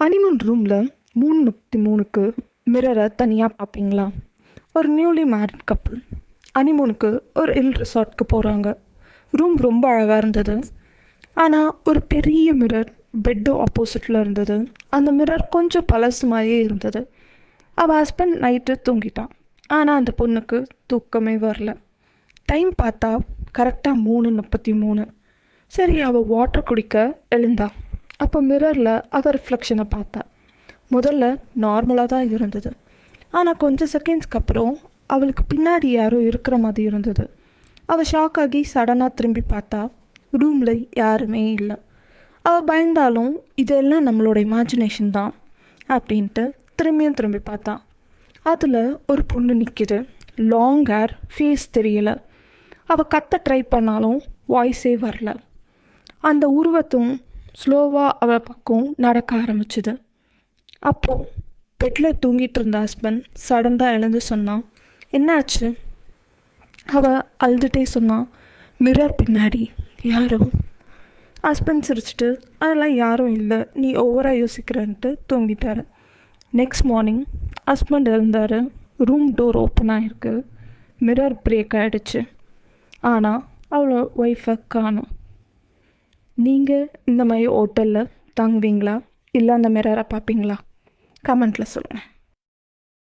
Honeymoon ரூமில் 3:33க்கு மிரரை தனியாக பார்ப்பீங்களா? ஒரு நியூலி மேரிட் கப்புள் ஹனிமூனுக்கு ஒரு ரிசார்ட்க்கு போகிறாங்க. ரூம் ரொம்ப அழகாக இருந்தது. ஆனால் ஒரு பெரிய மிரர் பெட்டு ஆப்போசிட்டில் இருந்தது. அந்த மிரர் கொஞ்சம் பழசு மாதிரியே இருந்தது. அவள் ஹஸ்பண்ட் நைட்டு தூங்கிட்டான். ஆனால் அந்த பொண்ணுக்கு தூக்கமே வரல. டைம் பார்த்தா கரெக்டாக 3:33. சரி, அவள் வாட்டர் குடிக்க எழுந்தா. அப்போ மிரரில் அவள் ரிஃப்ளெக்ஷனை பார்த்தா. முதல்ல நார்மலாக தான் இருந்தது. ஆனால் கொஞ்சம் செகண்ட்ஸ்க்கு அப்புறம் அவளுக்கு பின்னாடி யாரோ இருக்கிற மாதிரி இருந்தது. அவள் ஷாக் ஆகி சடனாக திரும்பி பார்த்தா. ரூமில் யாருமே இல்லை. அவள் பயந்தாலும் இதெல்லாம் நம்மளோட இமேஜினேஷன் தான் அப்படின்ட்டு திரும்பி பார்த்தா. அதில் ஒரு பொண்ணு நிற்கிது. லாங் ஹேர், ஃபேஸ் தெரியல. அவள் கத்த ட்ரை பண்ணாலும் வாய்ஸே வரல. அந்த உருவத்தும் ஸ்லோவாக அவள் பக்கம் நடக்க ஆரம்பிச்சுது. அப்போது பெட்டில் தூங்கிட்டு இருந்த ஹஸ்பண்ட் சடனாக எழுந்து சொன்னான், என்னாச்சு? அவள் அழுதுகிட்டே சொன்னான், மிரர் பின்னாடி யாரோ. ஹஸ்பண்ட் சிரிச்சிட்டு, அதெல்லாம் யாரும் இல்லை, நீ ஓவராக யோசிக்கிறன்ட்டு தூங்கிட்டார். நெக்ஸ்ட் மார்னிங் ஹஸ்பண்ட் எழுந்தார். ரூம் டோர் ஓப்பன் ஆகிருக்கு. மிரர் பிரேக் ஆகிடுச்சு. ஆனால் அவளோட ஒய்ஃபை காணோம். நீங்கள் இந்த மாதிரி ஹோட்டலில் தங்குவீங்களா? இல்லை அந்த மிரரை பார்ப்பீங்களா? கமெண்ட்டில் சொல்லுங்கள்.